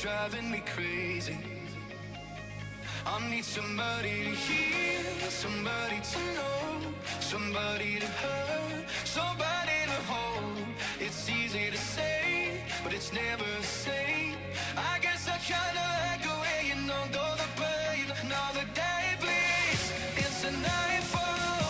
driving me crazy. I need somebody to hear, somebody to know, somebody to hurt, somebody to hold. It's easy to say, but it's never the same. I guess I kinda like the way you know the pain. Now the day bleeds into nightfall,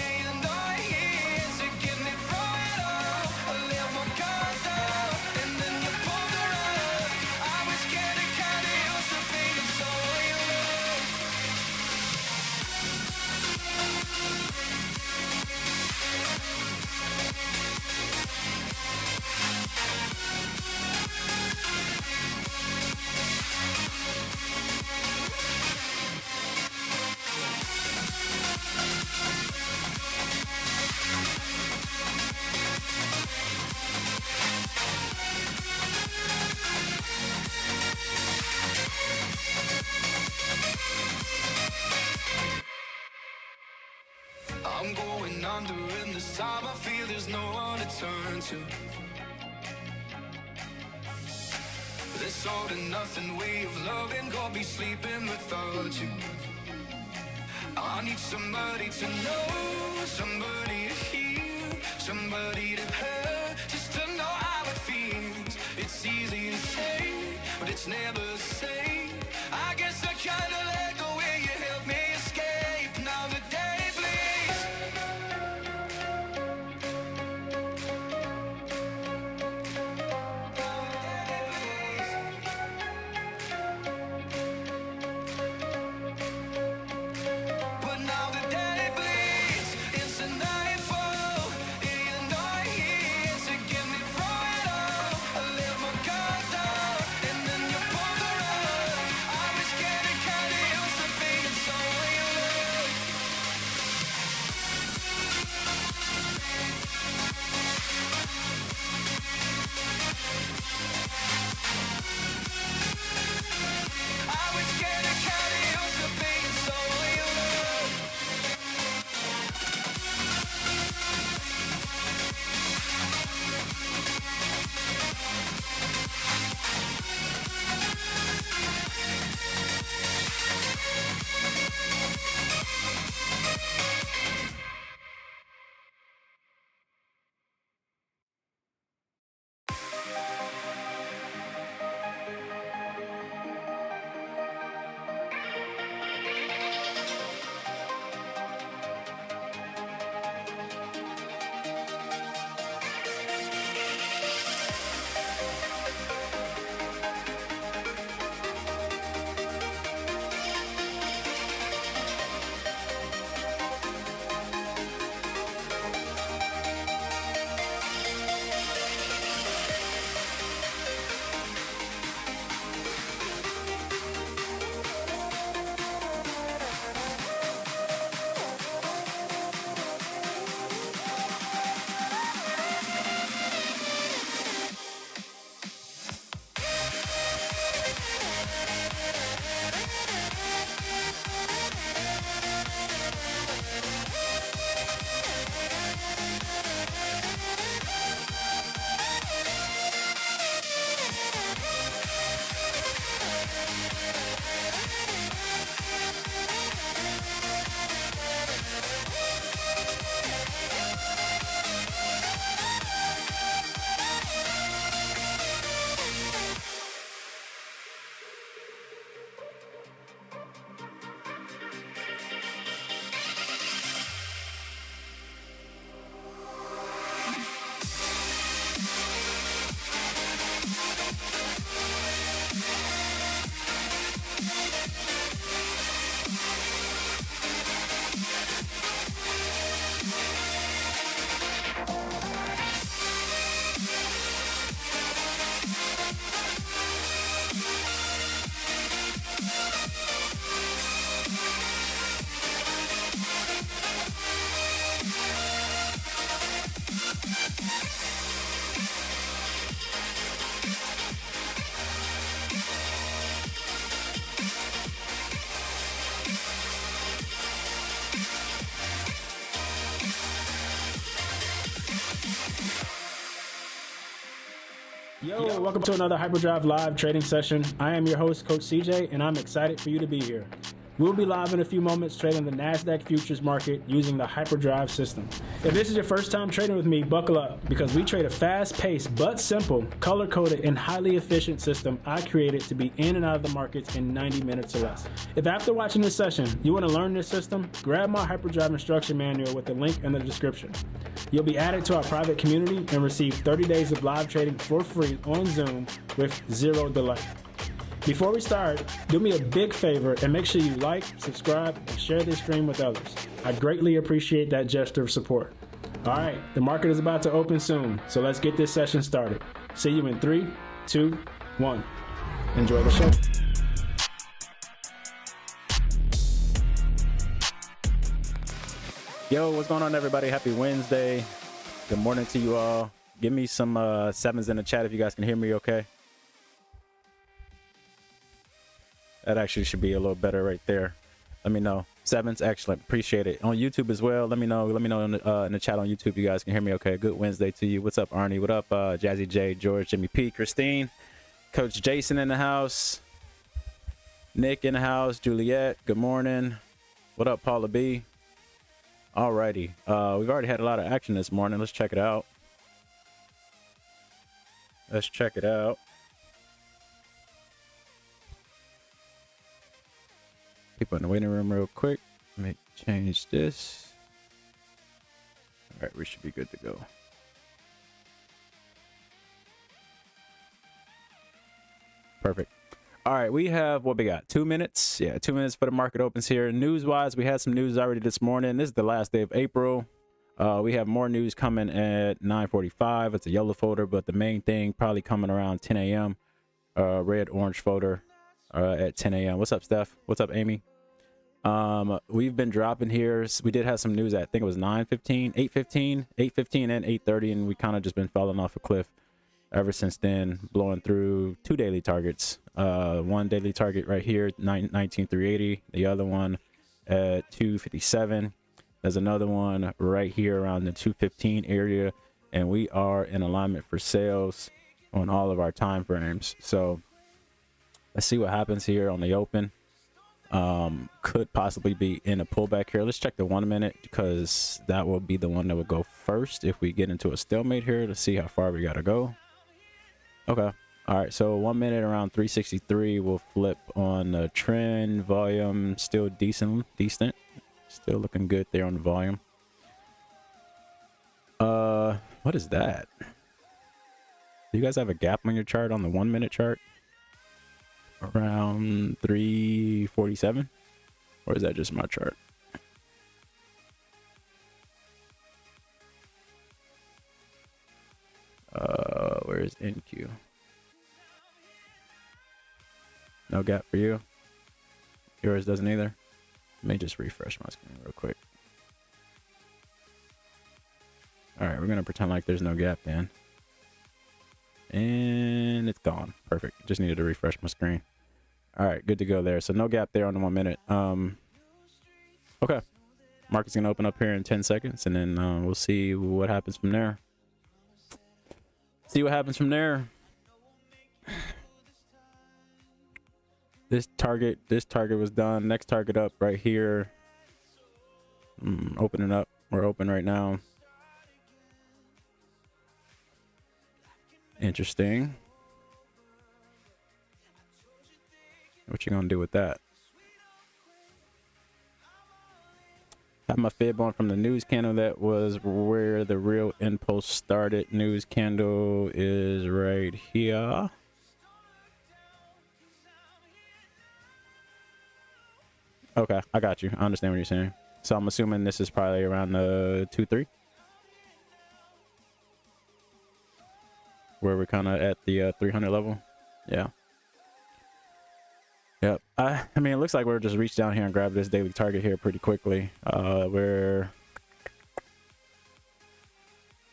and you're not here to get me through it all. I let my guard down, and then you pulled the rug. I was getting kinda used to being so alone. I'm going under, and this time I feel there's no one to turn to. This all to nothing way of loving, gonna be sleeping without you. I need somebody to know, somebody to hear, somebody to hurt, just to know how it feels. It's easy to say, but it's never the same. I guess I kinda like the way you help me escape. Now the day bleeds. But now the day bleeds into nightfall, and you're not here to get me through it all. I let my guard down, and then you pulled the rug. Yo, welcome to another Hyperdrive Live trading session. I am your host, Coach CJ, and I'm excited for you to be here. We'll be live in a few moments trading the Nasdaq futures market using the Hyperdrive system. If this is your first time trading with me, buckle up because we trade a fast-paced but simple, color-coded, and highly efficient system I created to be in and out of the markets in 90 minutes or less. If after watching this session, you want to learn this system, grab my Hyperdrive instruction manual with the link in the description. You'll be added to our private community and receive 30 days of live trading for free on Zoom with zero delay. Before we start, do me a big favor and make sure you like, subscribe, and share this stream with others. I greatly appreciate that gesture of support. All right, the market is about to open soon, so let's get this session started. See you in 3, 2, 1. Enjoy the show. Yo, what's going on, everybody? Happy Wednesday. Good morning to you all. Give me some sevens in the chat if you guys can hear me okay. That actually should be a little better right there. Let me know. Sevens, excellent. Appreciate it. On YouTube as well. Let me know in the chat on YouTube you guys can hear me okay. Good Wednesday to you. What's up, Arnie? What up, Jazzy J, George, Jimmy P, Christine, Coach Jason in the house, Nick in the house, Juliet. Good morning. What up, Paula B? Alrighty. We've already had a lot of action this morning. Let's check it out. People in the waiting room real quick. Let me change this. All right, we should be good to go. Perfect. All right, we have what we got? 2 minutes. Yeah, 2 minutes for the market opens here. News-wise, we had some news already this morning. This is the last day of April. We have more news coming at 9:45. It's a yellow folder, but the main thing probably coming around 10 a.m. Red-orange folder at 10 a.m. What's up, Steph? What's up, Amy? We've been dropping here. We did have some news at, I think it was 9:15, 8:15, and 8:30, and we kind of just been falling off a cliff ever since then, blowing through 2 daily targets. One daily target right here, 19,380. The other one at 257. There's another one right here around the 215 area, and we are in alignment for sales on all of our time frames. So let's see what happens here on the open. Could possibly be in a pullback here. Let's check the 1 minute because that will be the one that would go first if we get into a stalemate here to see how far we gotta go. Okay. All right. So 1 minute around 363 will flip on the trend. Volume still decent. Still looking good there on the volume. What is that? Do you guys have a gap on your chart on the 1 minute chart? Around 347, or is that just my chart? Where is NQ? No gap for you. Yours doesn't either. Let me just refresh my screen real quick. All right, we're gonna pretend like there's no gap then, and it's gone. Perfect. Just needed to refresh my screen. All right, good to go there. So no gap there on the 1 minute. Okay, market's gonna open up here in 10 seconds, and then we'll see what happens from there. This target was done. Next target up right here. Opening up. We're open right now. Interesting. What you gonna do with that? Have my fib on from the news candle. That was where the real impulse started. News candle is right here. Okay, I got you. I understand what you're saying. So I'm assuming this is probably around the 2-3, where we're kind of at the 300 level. Yeah. Yep. I mean, it looks like we're just reach down here and grab this daily target here pretty quickly. Where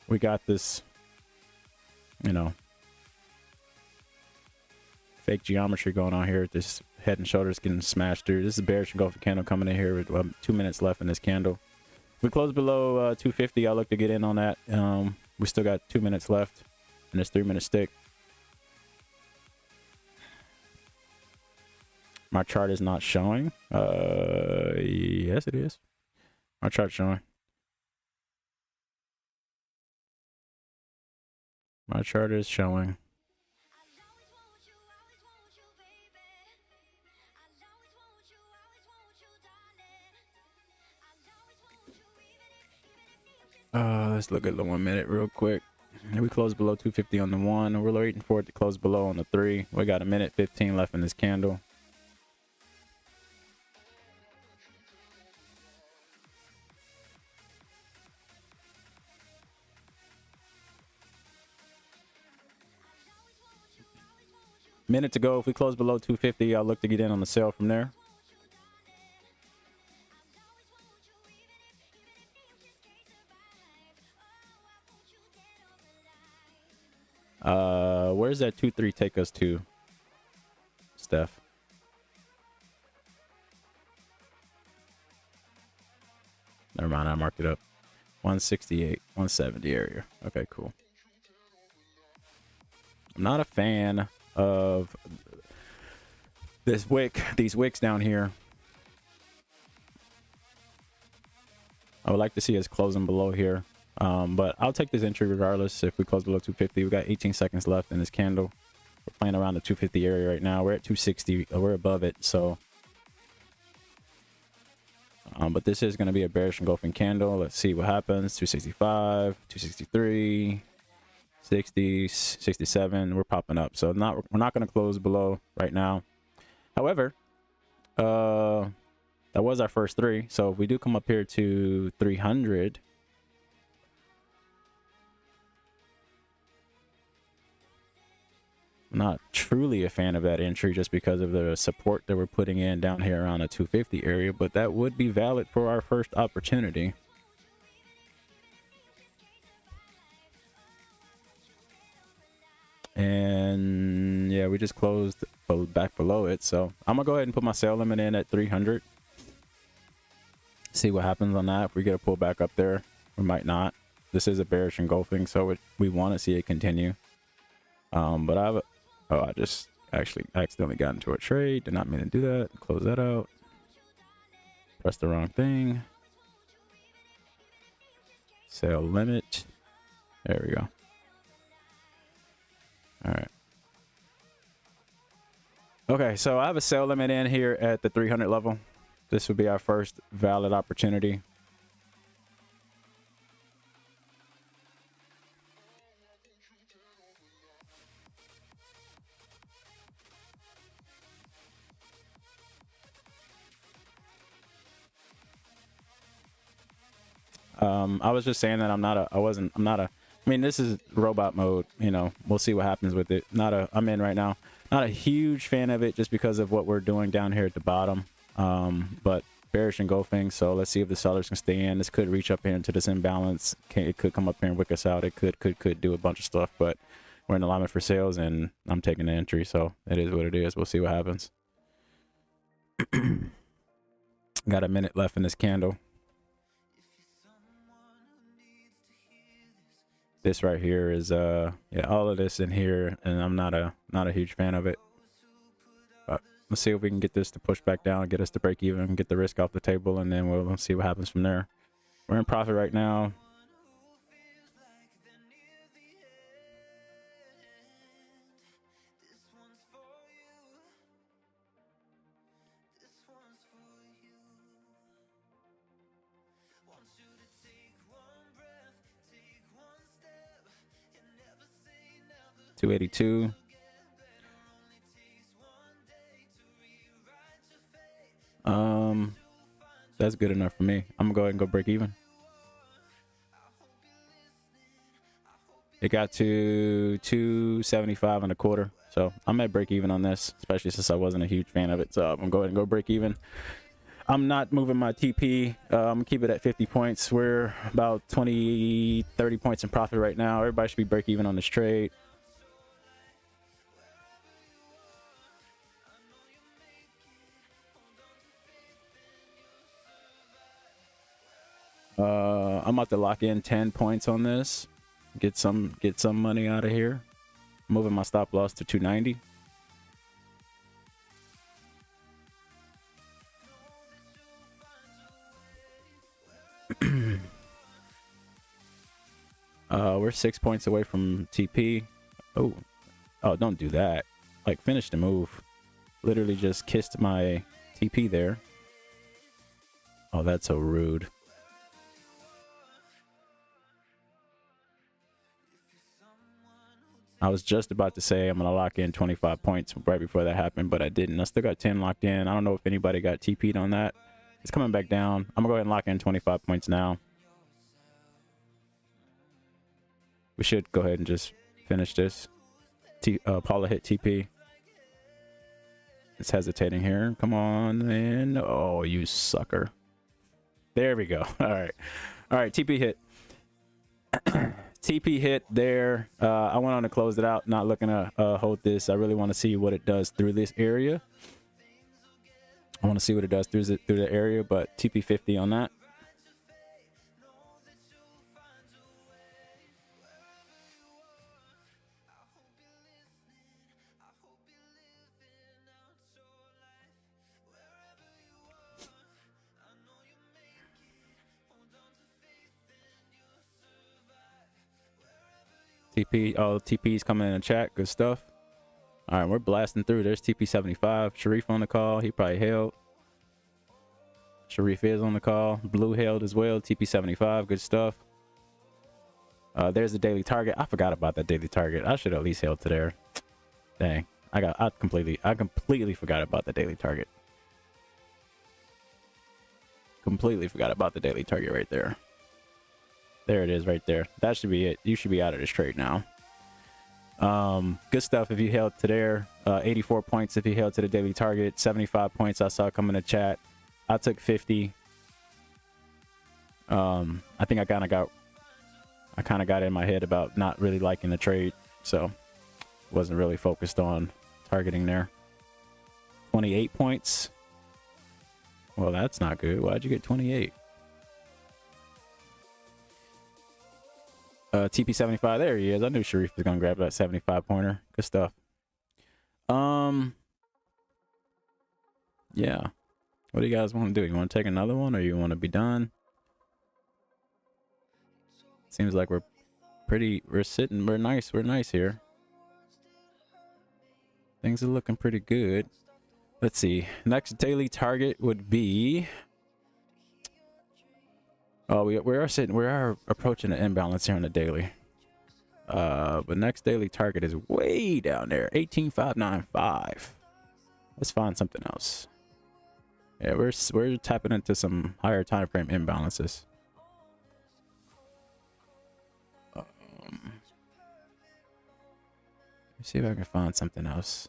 we got this, you know, fake geometry going on here. This head and shoulders getting smashed through. This is a bearish engulfing candle coming in here with 2 minutes left in this candle. If we close below 250, I'll look to get in on that. We still got 2 minutes left in this 3 minute stick. My chart is not showing. Yes, it is. My chart's showing. My chart is showing. Let's look at the 1 minute real quick. We closed below 250 on the 1. We're waiting for it to close below on the 3. We got a minute 15 left in this candle. Minute to go. If we close below 250, I'll look to get in on the sell from there. Where's that 2-3 take us to, Steph? Never mind, I marked it up. 168, 170 area. Okay, cool. I'm not a fan of this wick, these wicks down here. I would like to see us closing below here. But I'll take this entry regardless if we close below 250. We got 18 seconds left in this candle. We're playing around the 250 area right now. We're at 260. We're above it. So, but this is going to be a bearish engulfing candle. Let's see what happens. 265, 263, 60, 67. We're popping up. So we're not going to close below right now. However, that was our first 3. So if we do come up here to 300. I'm not truly a fan of that entry just because of the support that we're putting in down here around the 250 area, but that would be valid for our first opportunity. And yeah, we just closed back below it, so I'm gonna go ahead and put my sell limit in at 300. See what happens on that. If we get a pullback up there, we might not. This is a bearish engulfing, so we want to see it continue. But I just actually accidentally got into a trade. Did not mean to do that. Close that out. Press the wrong thing. Sell limit. There we go. All right. Okay, so I have a sell limit in here at the 300 level. This would be our first valid opportunity. I was just saying that I mean, this is robot mode, you know, we'll see what happens with it. I'm in right now. Not a huge fan of it just because of what we're doing down here at the bottom. But bearish engulfing, so let's see if the sellers can stay in. This could reach up here into this imbalance. It could come up here and wick us out. It could do a bunch of stuff, but we're in alignment for sales and I'm taking the entry, so it is what it is. We'll see what happens. Got a minute left in this candle. This right here is yeah, all of this in here, and I'm not a huge fan of it. But let's see if we can get this to push back down, get us to break even, get the risk off the table, and then we'll see what happens from there. We're in profit right now. $282. That's good enough for me. I'm gonna go ahead and go break even. It got to 275 and a quarter, so I'm at break even on this, especially since I wasn't a huge fan of it. So I'm gonna go ahead and go break even. I'm not moving my TP. I'm gonna keep it at 50 points. We're about 20, 30 points in profit right now. Everybody should be break even on this trade. I'm about to lock in 10 points on this. Get some money out of here. Moving my stop loss to 290. we're 6 points away from TP. Oh, don't do that. Like, finish the move. Literally just kissed my TP there. Oh, that's so rude. I was just about to say I'm going to lock in 25 points right before that happened, but I didn't. I still got 10 locked in. I don't know if anybody got TP'd on that. It's coming back down. I'm going to go ahead and lock in 25 points now. We should go ahead and just finish this. Paula hit TP. It's hesitating here. Come on in. Oh, you sucker. There we go. All right. TP hit. TP hit there. I went on to close it out. Not looking to hold this. I really want to see what it does through this area. I want to see what it does through the area, but TP 50 on that. TP, oh, TP's coming in the chat. Good stuff. All right, we're blasting through. There's TP 75. Sharif on the call. He probably hailed. Sharif is on the call. Blue hailed as well. TP 75. Good stuff. There's the daily target. I forgot about that daily target. I should at least hail to there. Dang, I completely forgot about the daily target. Completely forgot about the daily target right there. There it is right there. That should be it. You should be out of this trade now. Good stuff if you held to there. 84 points if you held to the daily target. 75 points I saw come in the chat. I took 50. I think I kind of got in my head about not really liking the trade, so wasn't really focused on targeting there. 28 points. Well, that's not good. Why'd you get 28? TP 75. There he is. I knew Sharif was gonna grab that 75 pointer. Good stuff. Yeah. What do you guys want to do? You want to take another one, or you want to be done? Seems like we're nice here. Things are looking pretty good. Let's see. Next daily target would be. Oh, we are approaching an imbalance here on the daily. But next daily target is way down there, 18,595. Let's find something else. Yeah, we're tapping into some higher time frame imbalances. Let me see if I can find something else.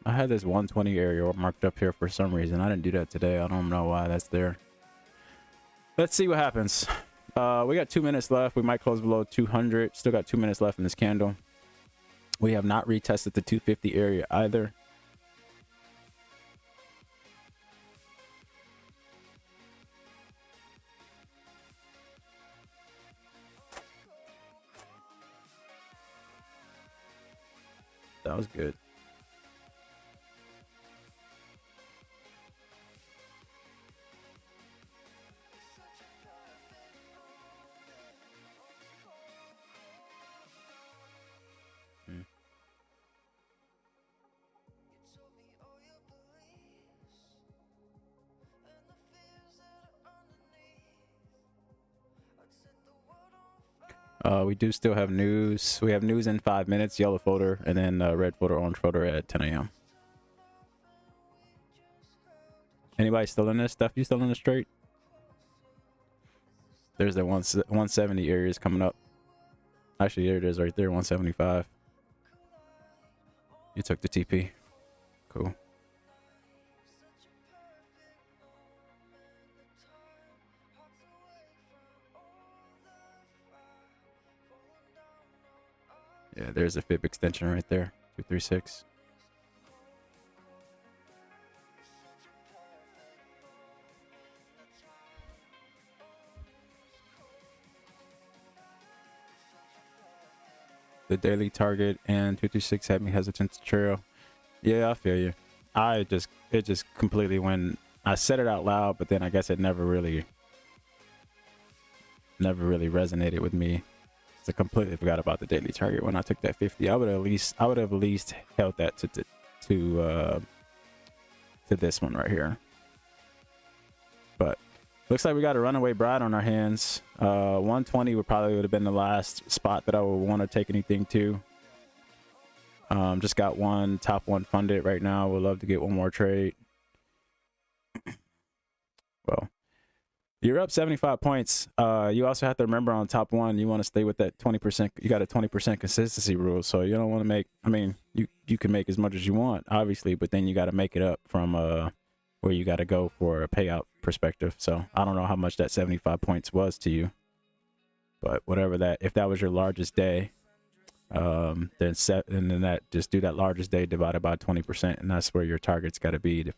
I had this 120 area marked up here for some reason. I didn't do that today. I don't know why that's there. Let's see what happens. We got 2 minutes left. We might close below 200. Still got 2 minutes left in this candle. We have not retested the 250 area either. That was good. We do still have news. We have news in 5 minutes, yellow folder, and then red folder, orange folder at 10 a.m. Anybody still in this stuff? You still in the straight? There's the 170 areas coming up. Actually, there it is right there, 175. You took the TP. Cool. Yeah, there's a fib extension right there, 236. The daily target and 236 had me hesitant to trail. Yeah, I feel you. It just completely, when I said it out loud, but then I guess it never really resonated with me. So I completely forgot about the daily target when I took that 50. I would have at least held that to this one right here. But looks like we got a runaway bride on our hands. 120 would have been the last spot that I would want to take anything to. Just got one TopOne funded right now. Would love to get one more trade. Well, you're up 75 points. You also have to remember on TopOne, you want to stay with that 20%. You got a 20% consistency rule, so you don't want to make. I mean, you can make as much as you want, obviously, but then you got to make it up from where you got to go for a payout perspective. So I don't know how much that 75 points was to you, but whatever that, if that was your largest day, then that just do that largest day divided by 20%, and that's where your target's got to be to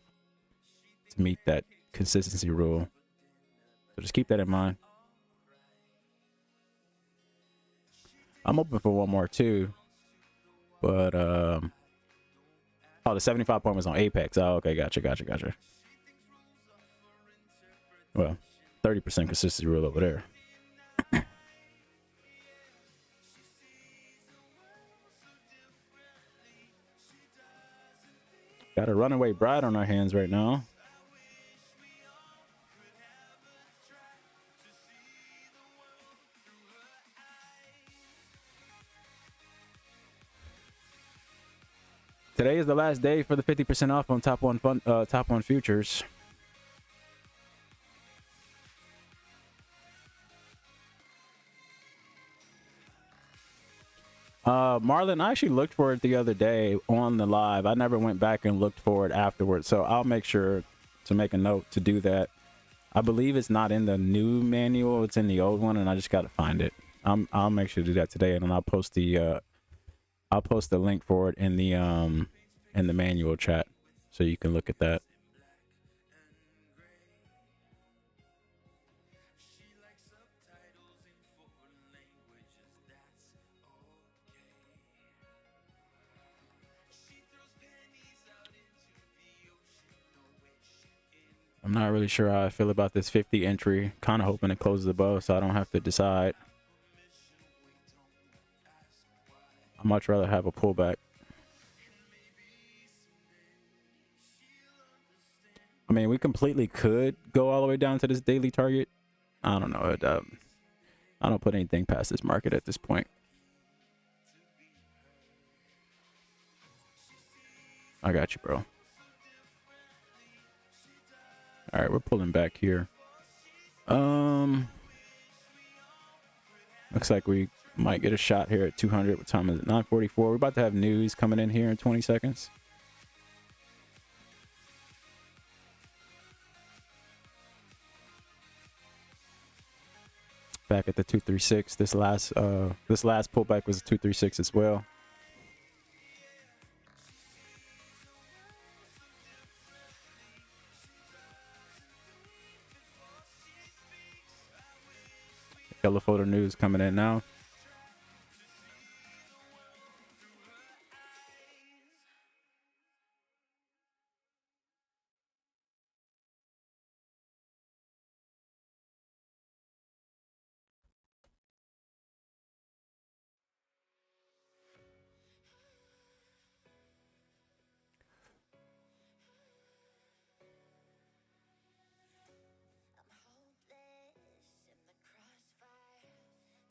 meet that consistency rule. So just keep that in mind. I'm open for one more too, but oh, the 75 point was on Apex. Oh, okay, gotcha. Well, 30% consistency rule over there. Got a runaway bride on our hands right now. Today is the last day for the 50% off on TopOne futures. Marlon, I actually looked for it the other day on the live. I never went back and looked for it afterwards, so I'll make sure to make a note to do that. I believe it's not in the new manual; it's in the old one, and I just got to find it. I'll make sure to do that today, and then I'll post the link for it in the manual chat, so you can look at that. I'm not really sure how I feel about this 50 entry. Kind of hoping it closes above so I don't have to decide. I'd much rather have a pullback. I mean, we completely could go all the way down to this daily target. I don't know. I don't put anything past this market at this point. I got you, bro. All right, we're pulling back here. Looks like we might get a shot here at 200. What time is it? 9:44. We're about to have news coming in here in 20 seconds. Back at the 236. This last pullback was a 236 as well. Yellow photo news coming in now.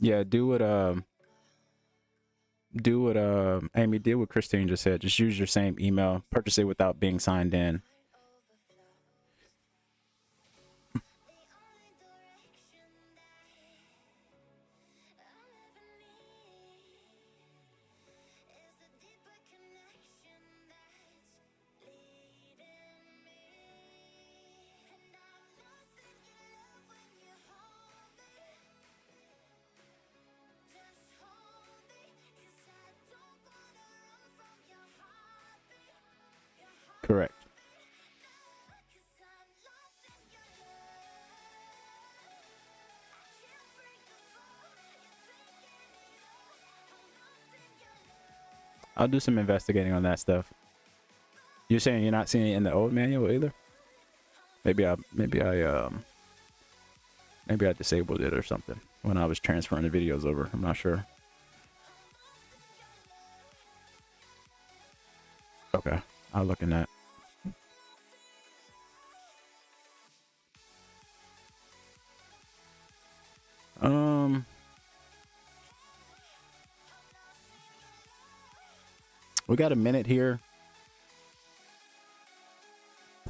Yeah, do what Amy did, what Christine just said. Just use your same email, purchase it without being signed in. Correct. I'll do some investigating on that stuff. You're saying you're not seeing it in the old manual either? Maybe I disabled it or something when I was transferring the videos over. I'm not sure. Okay, I'll look in that. We got a minute here.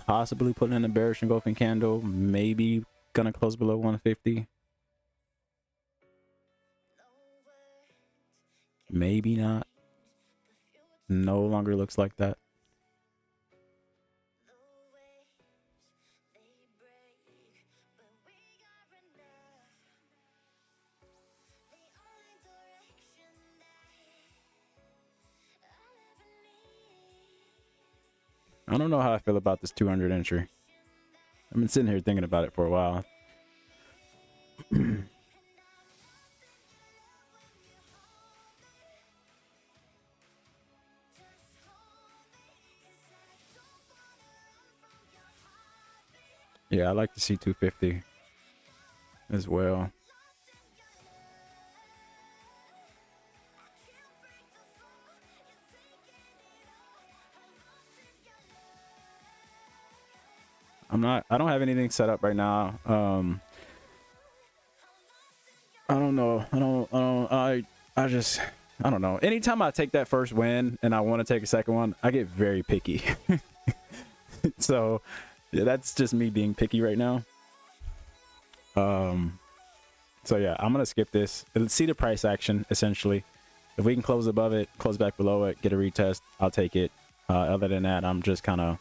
Possibly putting in a bearish engulfing candle. Maybe gonna close below 150. Maybe not. No longer looks like that. I don't know how I feel about this 200 entry. I've been sitting here thinking about it for a while. Yeah, I like to see 250 as well. I don't have anything set up right now. I don't know. I don't know. Anytime I take that first win and I want to take a second one, I get very picky. So yeah, that's just me being picky right now. So yeah, I'm gonna skip this. Let's see the price action essentially. If we can close above it, close back below it, get a retest, I'll take it. Other than that, I'm just kind of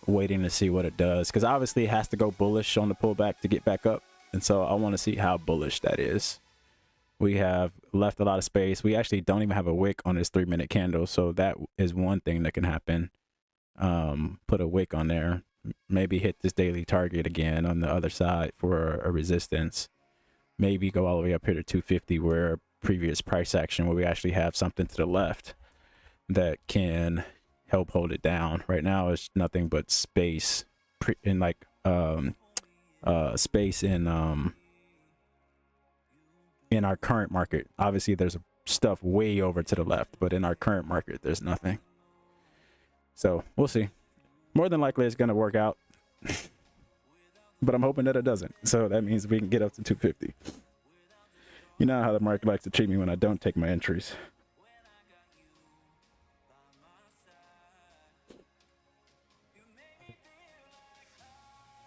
waiting to see what it does, because obviously it has to go bullish on the pullback to get back up, and so I want to see how bullish that is. We have left a lot of space. We actually don't even have a wick on this 3-minute candle, so that is one thing that can happen. Put a wick on there, maybe hit this daily target again on the other side for a resistance, maybe go all the way up here to 250 where previous price action, where we actually have something to the left that can help hold it down. Right now it's nothing but space space in our current market. Obviously there's stuff way over to the left, but in our current market there's nothing. So we'll see. More than likely it's going to work out, but I'm hoping that it doesn't. So that means we can get up to 250. You know how the market likes to treat me when I don't take my entries.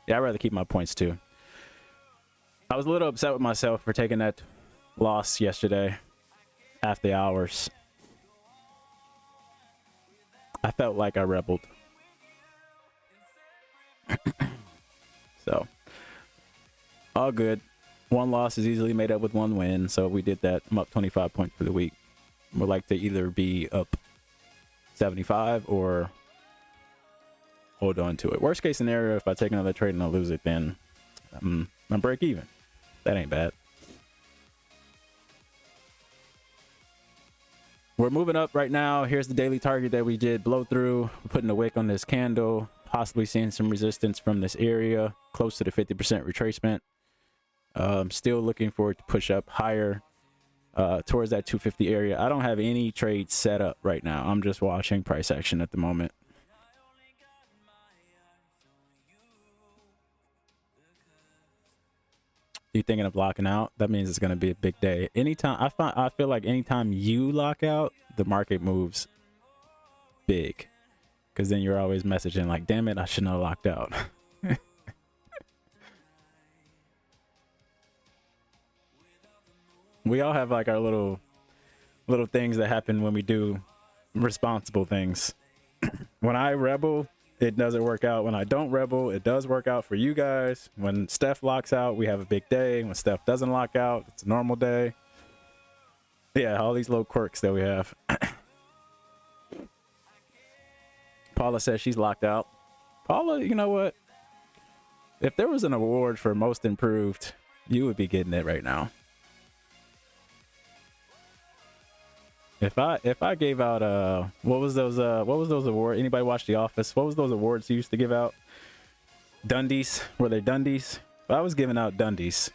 Yeah, I'd rather keep my points too. I was a little upset with myself for taking that loss yesterday after the hours. I felt like I rebelled. So, all good. One loss is easily made up with one win, so we did that. I'm up 25 points for the week. Would like to either be up 75 or hold on to it. Worst case scenario, if I take another trade and I lose it, then I'm break even. That ain't bad. We're moving up right now. Here's the daily target that we did blow through. We're putting a wick on this candle, possibly seeing some resistance from this area, close to the 50% retracement. Still looking for it to push up higher towards that 250 area. I don't have any trades set up right now. I'm just watching price action at the moment. You thinking of locking out? That means it's going to be a big day. Anytime I feel like anytime you lock out, the market moves big, because then you're always messaging like, damn it, I shouldn't have locked out. We all have like our little things that happen when we do responsible things. When I rebel, it doesn't work out. When I don't rebel, it does work out for you guys. When Steph locks out, we have a big day. When Steph doesn't lock out, it's a normal day. Yeah, all these little quirks that we have. Paula says she's locked out. Paula, you know what? If there was an award for most improved, you would be getting it right now. If I gave out what was those awards? Anybody watch The Office? What was those awards you used to give out? Dundies? Were they Dundies? If I was giving out Dundies,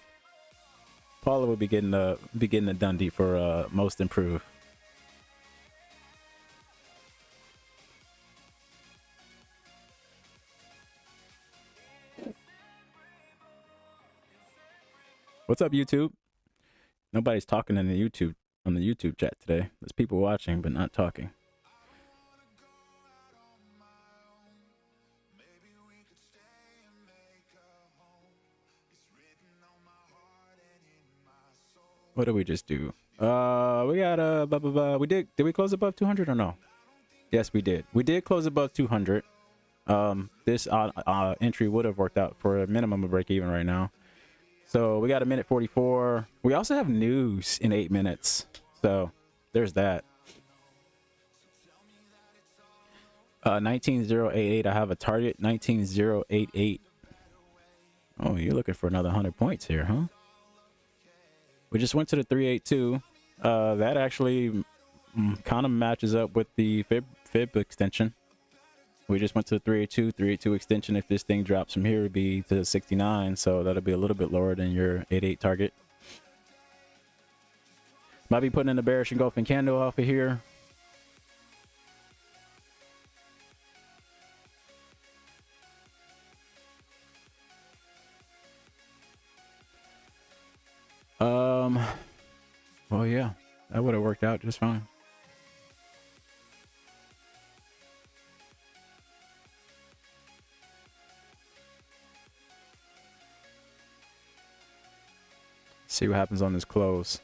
Paula would be getting a Dundie for most improved. What's up, YouTube? Nobody's talking on the YouTube chat today. There's people watching but not talking. What did we just do? We got blah, blah, blah. Did we close above 200 or no? Yes, we did. We did close above 200. This entry would have worked out for a minimum of break even right now. So we got a minute 44. We also have news in 8 minutes. So there's that. 19088. I have a target 19088. Oh, you're looking for another 100 points here, huh? We just went to the 382. That actually kind of matches up with the fib extension. We just went to the 382 extension. If this thing drops from here, it would be to 69. So that'll be a little bit lower than your 88 target. Might be putting in a bearish engulfing candle off of here. Well, yeah, that would have worked out just fine. See what happens on this close.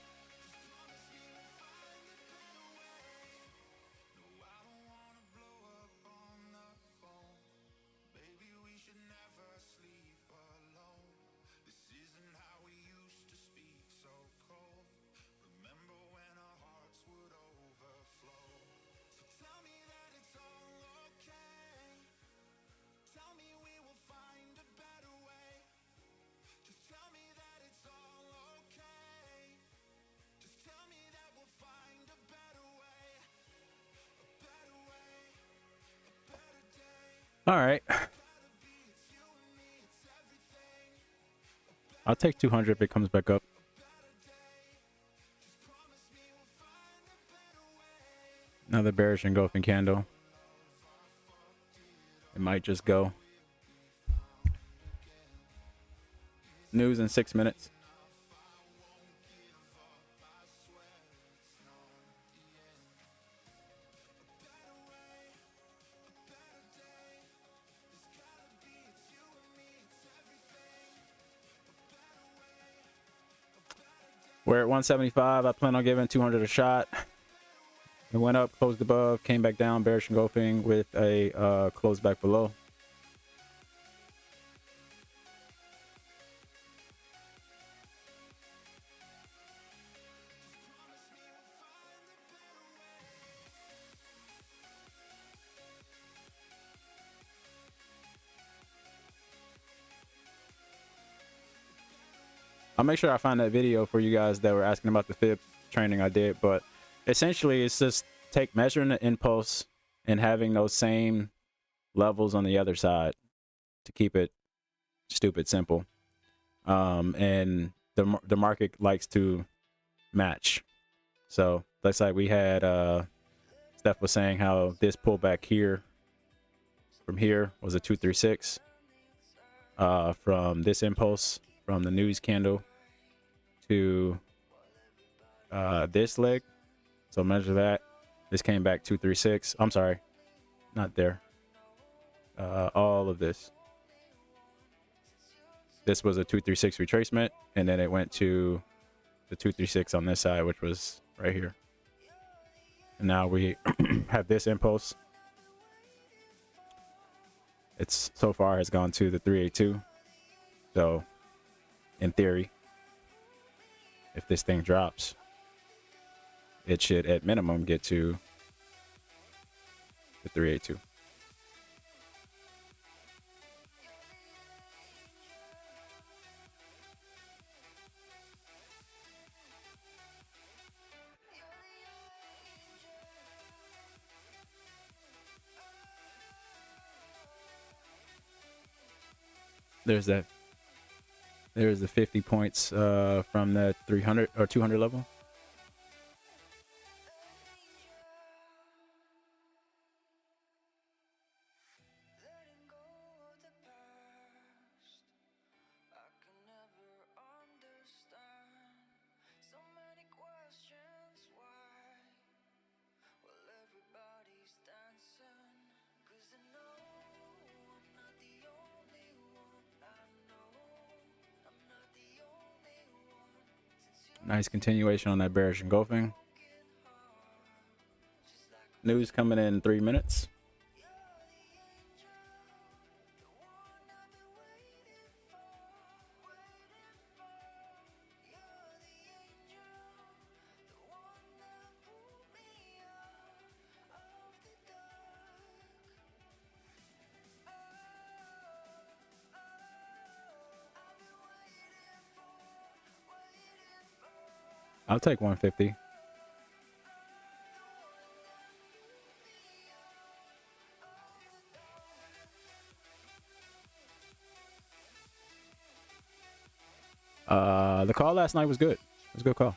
All right. I'll take 200 if it comes back up. Another bearish engulfing candle. It might just go. News in 6 minutes. We're at 175. I plan on giving 200 a shot. It went up, closed above, came back down, bearish engulfing with a close back below. I'll make sure I find that video for you guys that were asking about the fib training I did, but essentially it's just measuring the impulse and having those same levels on the other side to keep it stupid simple. And the market likes to match. So looks like we had Steph was saying how this pullback here from here was a 236 from this impulse from the news candle to this leg. So measure that. This came back 236. I'm sorry, not there. All of this. This was a 236 retracement, and then it went to the 236 on this side, which was right here. And now we have this impulse. It's so far has gone to the 382. So in theory, if this thing drops, it should at minimum get to the 382. There's that. There's the 50 points from the 300 or 200 level. Nice continuation on that bearish engulfing. News coming in 3 minutes. I'll take 150. The call last night was good. It was a good call.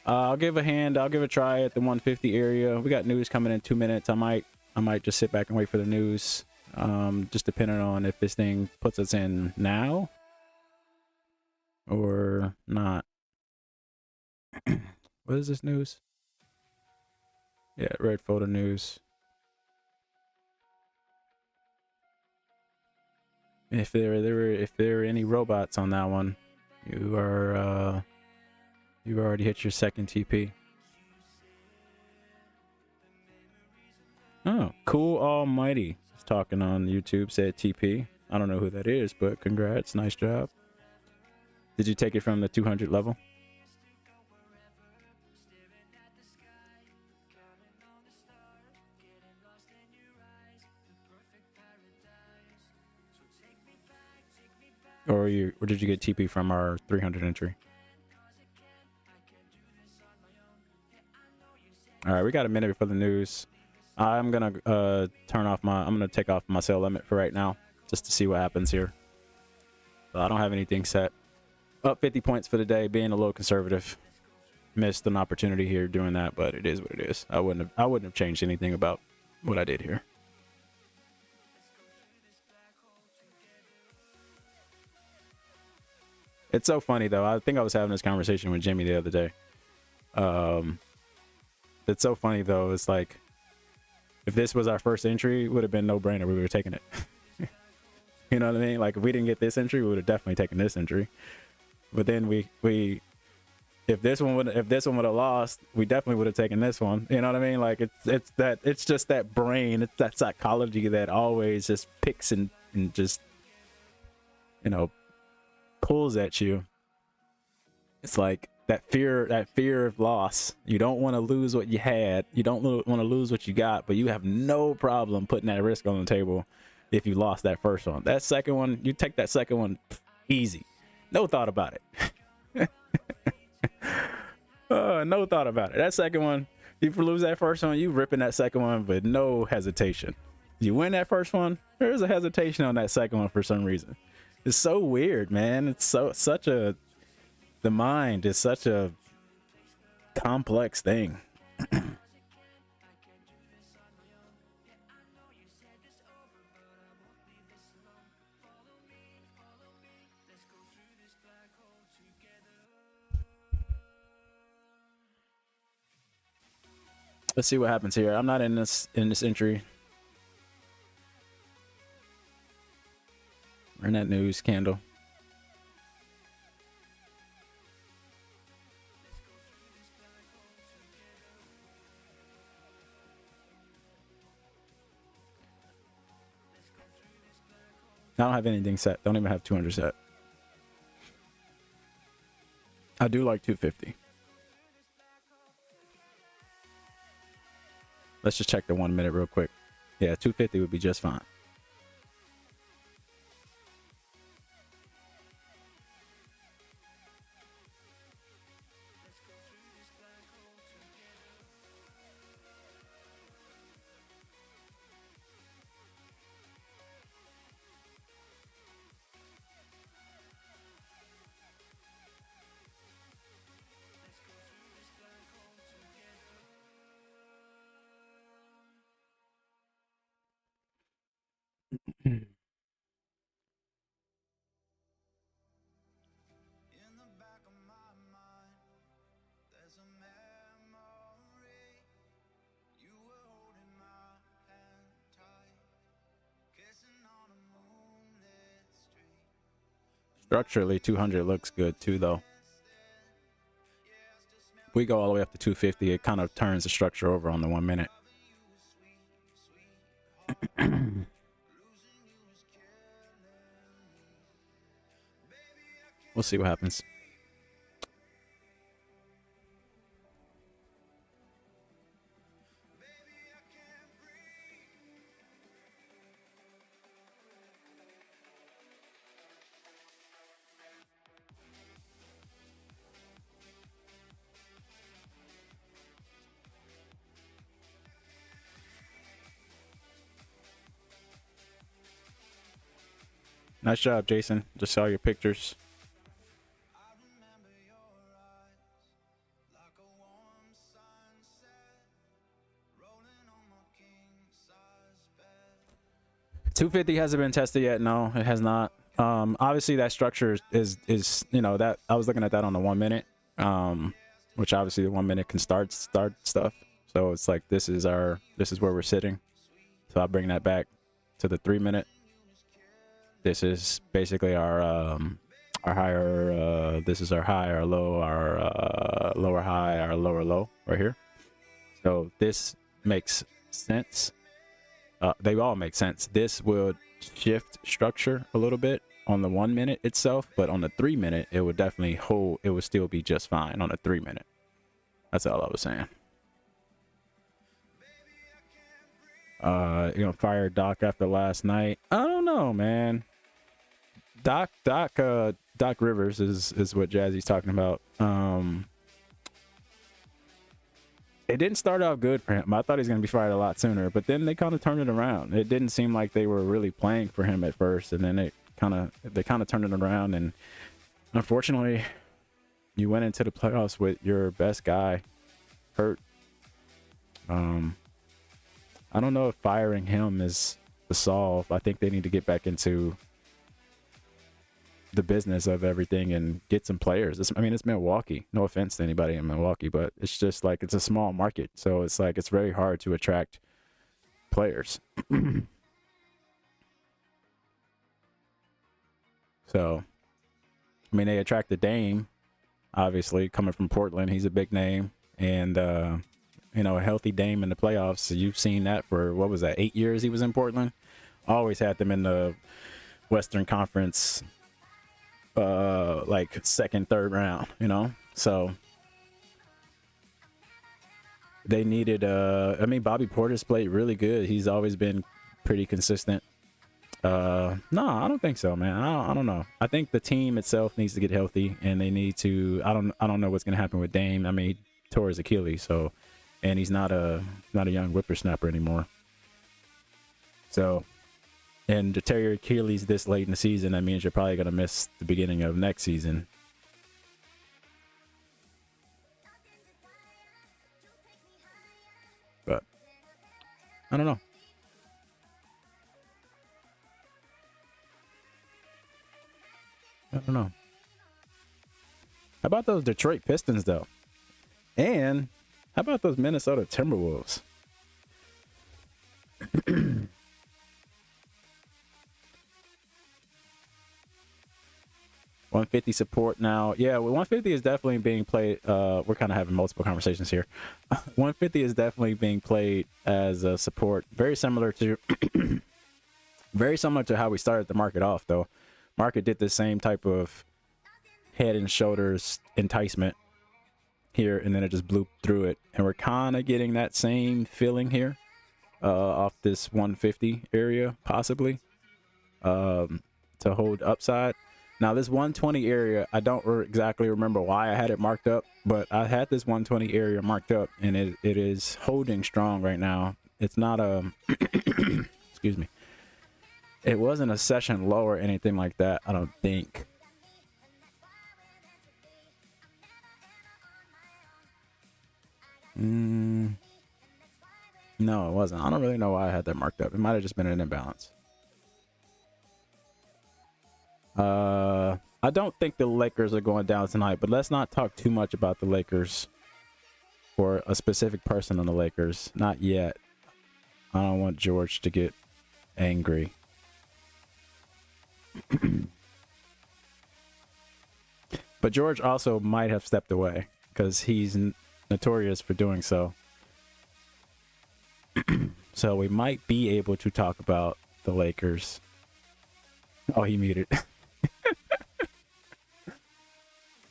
I'll give a hand. I'll give a try at the 150 area. We got news coming in 2 minutes. I might just sit back and wait for the news. Just depending on if this thing puts us in now or not. What is this news? Yeah, red photo news. If there are any robots on that one, you are you've already hit your second TP. Oh, Cool Almighty is talking on YouTube, said TP. I don't know who that is, but congrats, nice job. Did you take it from the 200 level? Or did you get TP from our 300 entry? All right, we got a minute before the news. I'm gonna I'm gonna take off my sell limit for right now, just to see what happens here. So I don't have anything set. Up 50 points for the day, being a little conservative. Missed an opportunity here doing that, but it is what it is. I wouldn't have changed anything about what I did here. It's so funny though. I think I was having this conversation with Jimmy the other day. It's so funny though. It's like, if this was our first entry, it would have been no brainer. We would have taken it. You know what I mean? Like if we didn't get this entry, we would have definitely taken this entry. But then if this one would have lost, we definitely would have taken this one. You know what I mean? Like it's just that brain, it's that psychology that always just picks and just, you know, pulls at you. It's like that fear of loss. You don't want to lose what you had. You don't want to lose what you got, but you have no problem putting that risk on the table if you lost that first one. That second one, you take that second one easy. No thought about it. No thought about it. That second one, if you lose that first one, you ripping that second one with no hesitation. You win that first one, there's a hesitation on that second one for some reason. It's so weird, man. It's the mind is such a complex thing. Let's see what happens here. I'm not in this entry. We're in that news candle. I don't have anything set. Don't even have 200 set. I do like 250. Let's just check the 1 minute real quick. Yeah, 250 would be just fine. In the back of my mind, there's a memory. You were holding my hand tight, kissing on a moonlit street. Structurally, 200 looks good too, though. If we go all the way up to 250, it kind of turns the structure over on the 1 minute. We'll see what happens. Nice job, Jason. Just saw your pictures. I remember your eyes like a warm sunset, rolling on my king size bed. 250 hasn't been tested yet. No, it has not. Obviously that structure is you know, that I was looking at that on the 1 minute, which obviously the 1 minute can start stuff. So it's like this is where we're sitting. So I'll bring that back to the 3 minute. This is basically our higher. This is our high, our low, our lower high, our lower low right here. So this makes sense. They all make sense. This will shift structure a little bit on the 1 minute itself, but on the 3 minute, it would definitely hold. It would still be just fine on the 3 minute. That's all I was saying. You know, fire Doc after last night. I don't know, man. Doc Rivers is what Jazzy's talking about. It didn't start out good for him. I thought he was going to be fired a lot sooner, but then they kind of turned it around. It didn't seem like they were really playing for him at first, and then they kind of turned it around. And unfortunately, you went into the playoffs with your best guy hurt. I don't know if firing him is the solve. I think they need to get back into the business of everything and get some players. I mean, it's Milwaukee. No offense to anybody in Milwaukee, but it's just like it's a small market. So it's like it's very hard to attract players. So, I mean, they attracted Dame, obviously, coming from Portland. He's a big name. And, you know, a healthy Dame in the playoffs. You've seen that for, what was that, 8 years he was in Portland? Always had them in the Western Conference like second, third round, you know. So they needed I mean, Bobby Porter's played really good. He's always been pretty consistent. No, I don't think so, man. I don't know. I think the team itself needs to get healthy, and they need to. I don't know what's gonna happen with Dame. I mean, he tore his Achilles, so, and he's not a young whippersnapper anymore. So, and to tear your Achilles this late in the season, that means you're probably going to miss the beginning of next season. But I don't know. I don't know. How about those Detroit Pistons, though? And how about those Minnesota Timberwolves? 150 support now. Yeah, well, 150 is definitely being played. We're kind of having multiple conversations here. 150 is definitely being played as a support. Very similar to how we started the market off, though. Market did the same type of head and shoulders enticement here, and then it just blew through it. And we're kind of getting that same feeling here off this 150 area, possibly, to hold upside. Now, this 120 area, I don't exactly remember why I had it marked up, but I had this 120 area marked up, and it is holding strong right now. It's not a, excuse me. It wasn't a session low or anything like that, I don't think. No, it wasn't. I don't really know why I had that marked up. It might have just been an imbalance. I don't think the Lakers are going down tonight, but let's not talk too much about the Lakers or a specific person on the Lakers. Not yet. I don't want George to get angry. But George also might have stepped away because he's notorious for doing so. So we might be able to talk about the Lakers. Oh, he muted.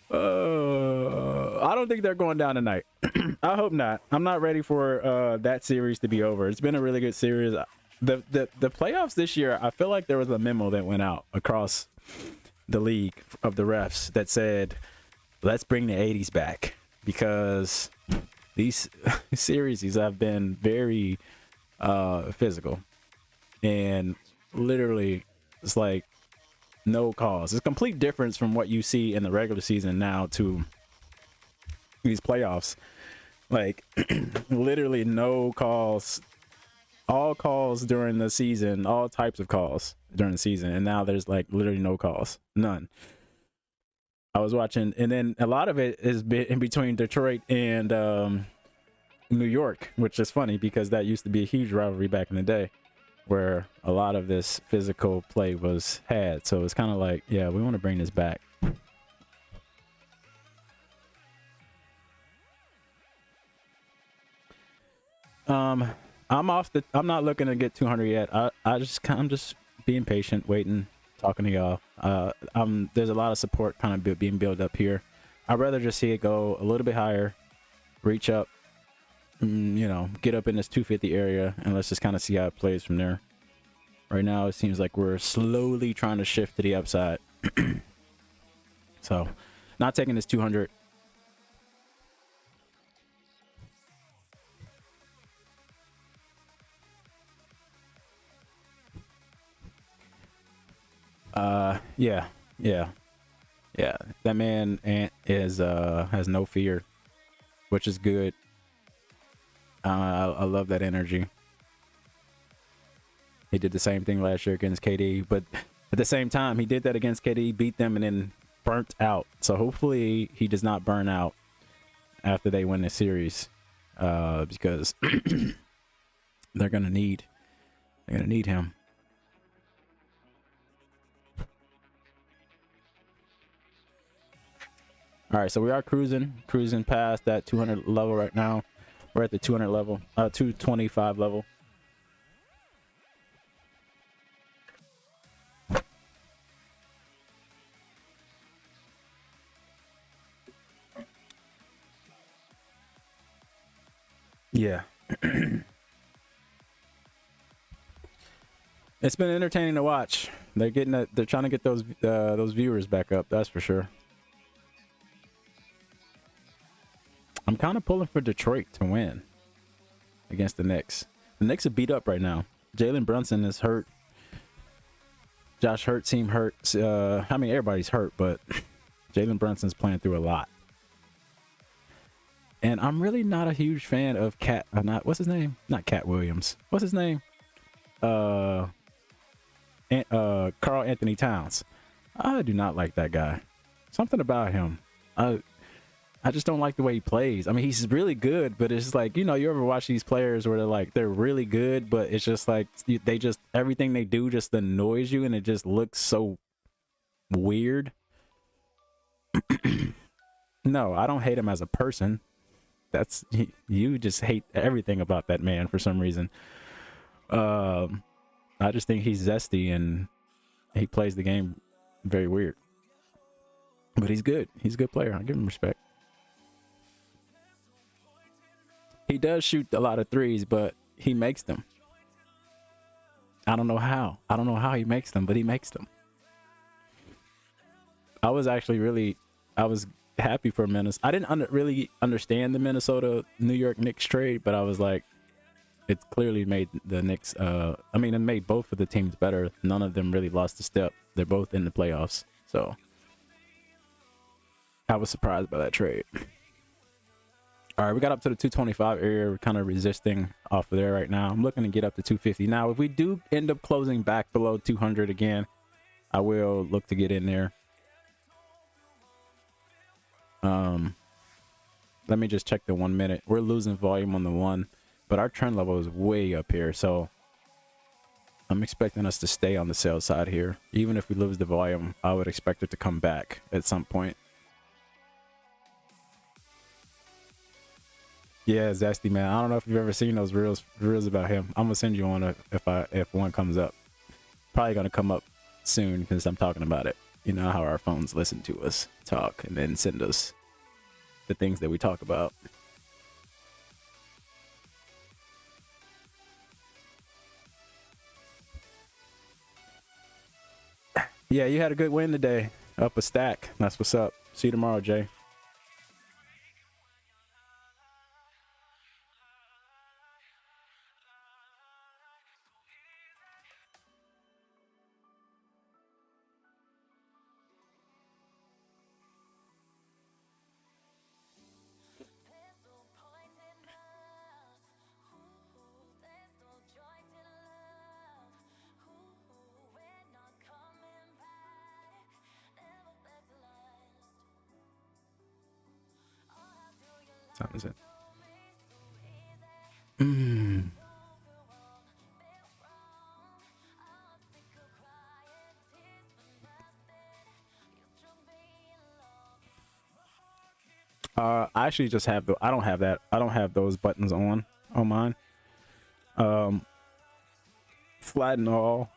I don't think they're going down tonight. I hope not. I'm not ready for that series to be over. It's been a really good series. The playoffs this year, I feel like there was a memo that went out across the league of the refs that said, let's bring the 80s back, because these series have been very physical, and literally it's like no calls. It's a complete difference from what you see in the regular season now to these playoffs. Like literally no calls, all calls during the season, all types of calls during the season, and now there's like literally no calls, none. I was watching, and then a lot of it is in between Detroit and New York, which is funny because that used to be a huge rivalry back in the day where a lot of this physical play was had. So it's kind of like, yeah, we want to bring this back. I'm not looking to get 200 yet. I'm just being patient, waiting, talking to y'all. There's a lot of support kind of being built up here. I'd rather just see it go a little bit higher, reach up, get up in this 250 area, and let's just kind of see how it plays from there. Right now, it seems like we're slowly trying to shift to the upside. So, not taking this 200. Yeah. That man is has no fear, which is good. I love that energy. He did the same thing last year against KD, but at the same time, he did that against KD, beat them, and then burnt out. So hopefully he does not burn out after they win the series, because they're gonna need him. All right, so we are cruising past that 200 level right now. We're at the 200 level, 225 level. Yeah. It's been entertaining to watch. They're trying to get those viewers back up, that's for sure. I'm kind of pulling for Detroit to win against the Knicks. The Knicks are beat up right now. Jalen Brunson is hurt. Josh Hurt seemed hurt. Everybody's hurt, but Jalen Brunson's playing through a lot. And I'm really not a huge fan of what's his name? Not Cat Williams. What's his name? Carl Anthony Towns. I do not like that guy. Something about him. I just don't like the way he plays. I mean, he's really good, but it's like, you ever watch these players where they're really good, but it's just like everything they do just annoys you, and it just looks so weird. No, I don't hate him as a person. You just hate everything about that man for some reason. I just think he's zesty and he plays the game very weird. But he's good. He's a good player. I give him respect. He does shoot a lot of threes, but he makes them. I don't know how. I don't know how he makes them, but he makes them. I was happy for Minnesota. I didn't really understand the Minnesota-New York Knicks trade, but I was like, it's clearly made the Knicks, it made both of the teams better. None of them really lost a step. They're both in the playoffs. So I was surprised by that trade. All right, we got up to the 225 area. We're kind of resisting off of there right now. I'm looking to get up to 250. Now, if we do end up closing back below 200 again, I will look to get in there. Let me just check the 1 minute. We're losing volume on the one, but our trend level is way up here, so I'm expecting us to stay on the sell side here. Even if we lose the volume, I would expect it to come back at some point. Yeah, Zesty, man. I don't know if you've ever seen those reels about him. I'm gonna send you one if one comes up. Probably gonna come up soon because I'm talking about it. You know how our phones listen to us talk and then send us the things that we talk about. Yeah, you had a good win today. Up a stack. That's what's up. See you tomorrow, Jay. What is it? I actually just have the. I don't have that. I don't have those buttons on mine. Flat and all.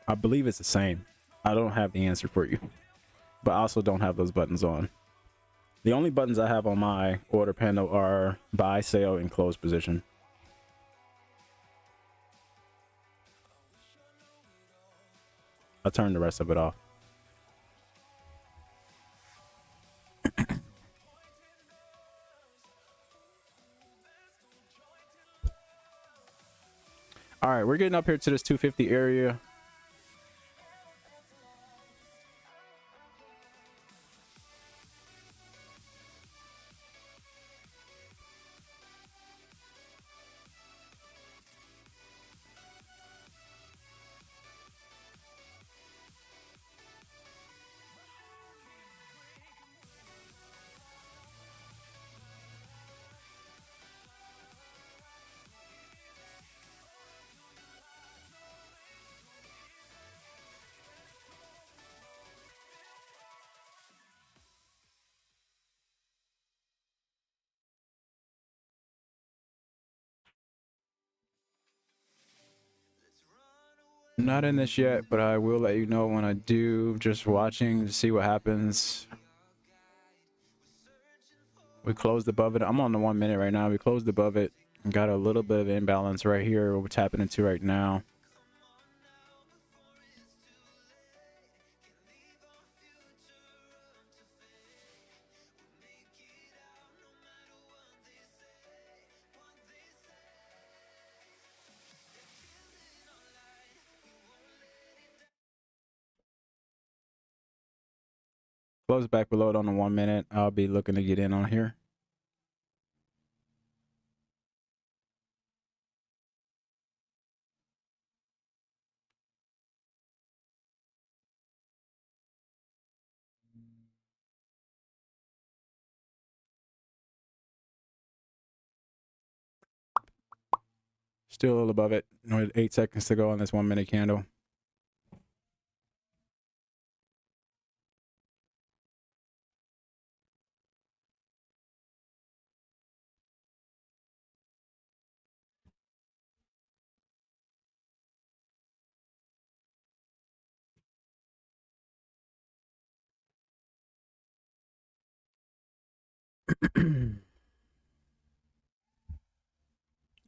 I believe it's the same. I don't have the answer for you, but I also don't have those buttons on. The only buttons I have on my order panel are buy, sell, and close position. I'll turn the rest of it off. All right, we're getting up here to this 250 area. I'm not in this yet, but I will let you know when I do. Just watching to see what happens. We closed above it. I'm on the 1 minute right now. We closed above it. Got a little bit of imbalance right here. We're tapping into right now. Close back below it on the 1 minute. I'll be looking to get in on here. Still a little above it. 8 seconds to go on this 1 minute candle.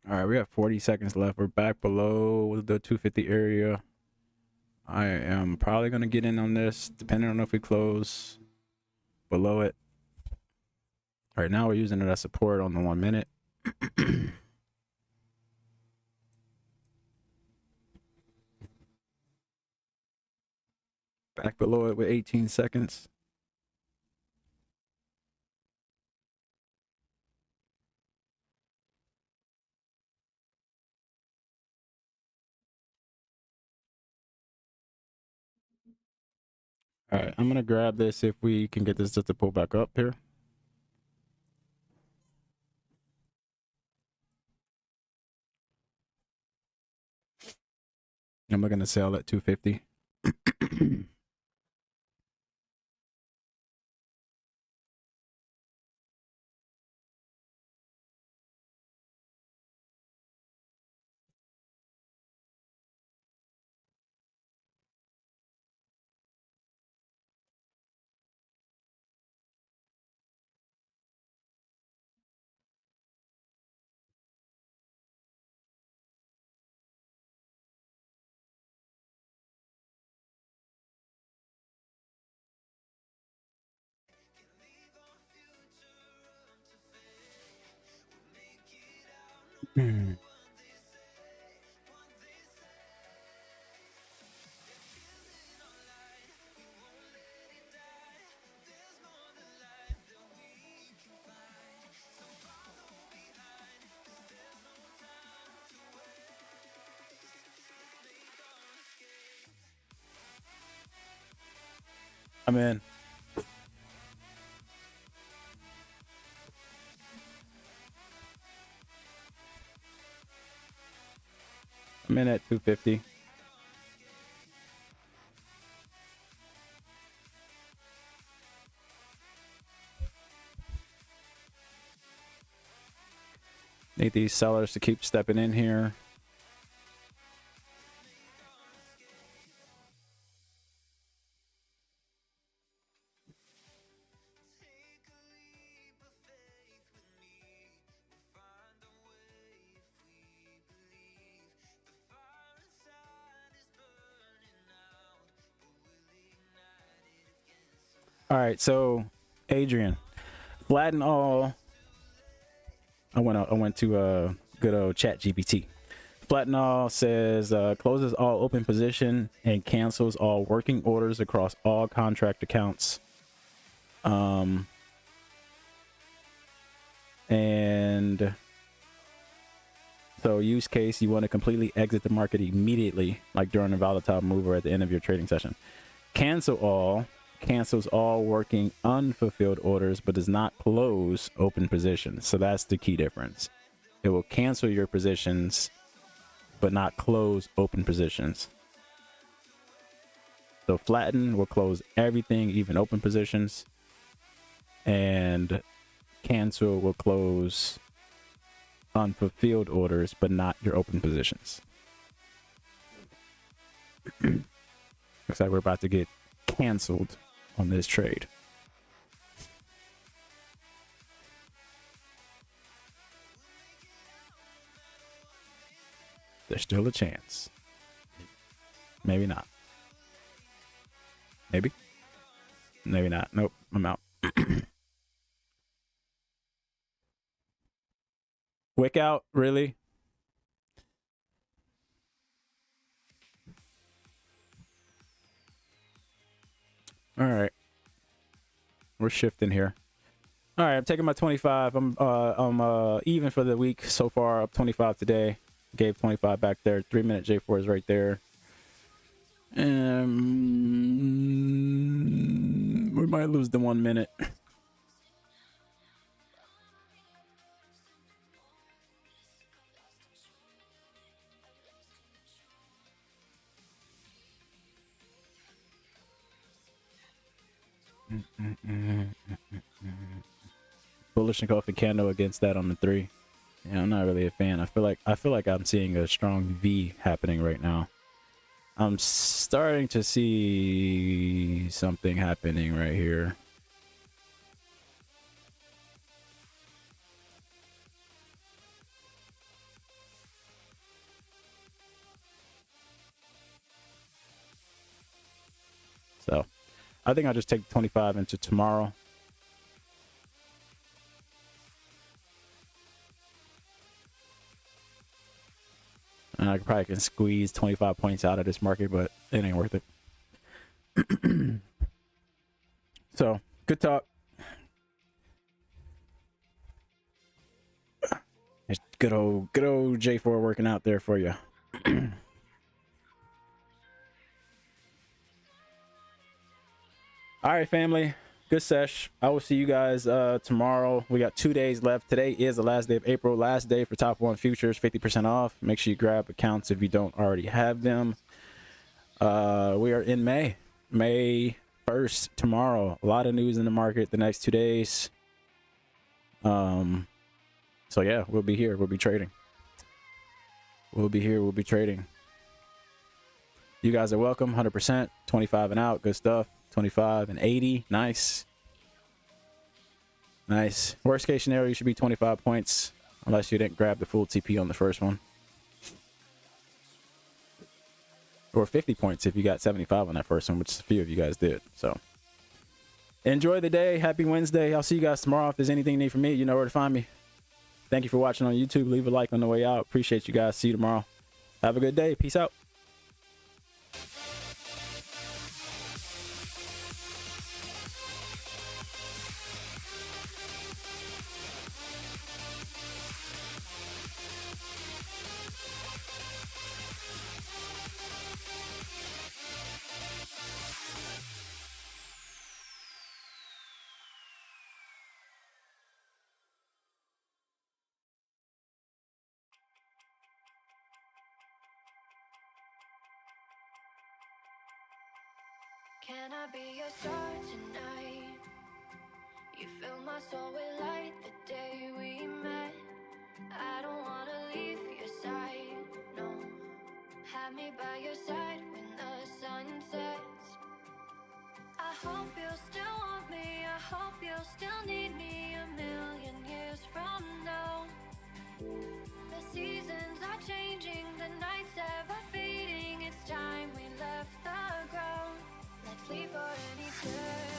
All right, we have 40 seconds left. We're back below the 250 area. I am probably going to get in on this, depending on if we close below it. Right now, we're using it as support on the 1 minute. Back below it with 18 seconds. All right, I'm gonna grab this if we can get this just to pull back up here. I'm gonna sell at 250. I'm in. I'm in at 250. Need these sellers to keep stepping in here. All right, so Adrian, flatten all. I went to good old Chat GPT. Flatten all says closes all open position and cancels all working orders across all contract accounts. And so use case, you want to completely exit the market immediately, like during a volatile move or at the end of your trading session. Cancel all cancels all working unfulfilled orders but does not close open positions. So that's the key difference. It will cancel your positions but not close open positions. So flatten will close everything, even open positions, and cancel will close unfulfilled orders but not your open positions. Looks like we're about to get canceled on this trade. There's still a chance. Maybe not. Maybe. Maybe not. Nope, I'm out. Wick out, really? All right. We're shifting here. All right, I'm taking my 25. I'm even for the week so far, up 25 today. Gave 25 back there. 3-minute J4 is right there. And we might lose the 1 minute. Bullish and coffee candle against that on the 3. Yeah, I'm not really a fan. I feel like I'm seeing a strong V happening right now. I'm starting to see something happening right here. So I think I'll just take 25 into tomorrow. And I probably can squeeze 25 points out of this market, but it ain't worth it. So, good talk. It's good old J4 working out there for you. All right, family. Good sesh. I will see you guys tomorrow. We got 2 days left. Today is the last day of April. Last day for TopOne futures, 50% off. Make sure you grab accounts if you don't already have them. We are in May 1st tomorrow. A lot of news in the market the next 2 days. So yeah, we'll be here. We'll be trading. We'll be here. We'll be trading. You guys are welcome. 100%. 25 and out. Good stuff. 25 and 80. Nice. Nice. Worst case scenario, you should be 25 points unless you didn't grab the full TP on the first one. Or 50 points if you got 75 on that first one, which a few of you guys did. So enjoy the day. Happy Wednesday. I'll see you guys tomorrow. If there's anything you need from me, you know where to find me. Thank you for watching on YouTube. Leave a like on the way out. Appreciate you guys. See you tomorrow. Have a good day. Peace out. Can I be your star tonight? You fill my soul with light the day we met. I don't wanna leave your side, no. Have me by your side when the sun sets. I hope you'll still want me, I hope you'll still need me 1,000,000 years from now. The seasons are changing, the nights ever fading. It's time we left the ground. Let's leave for an eternity.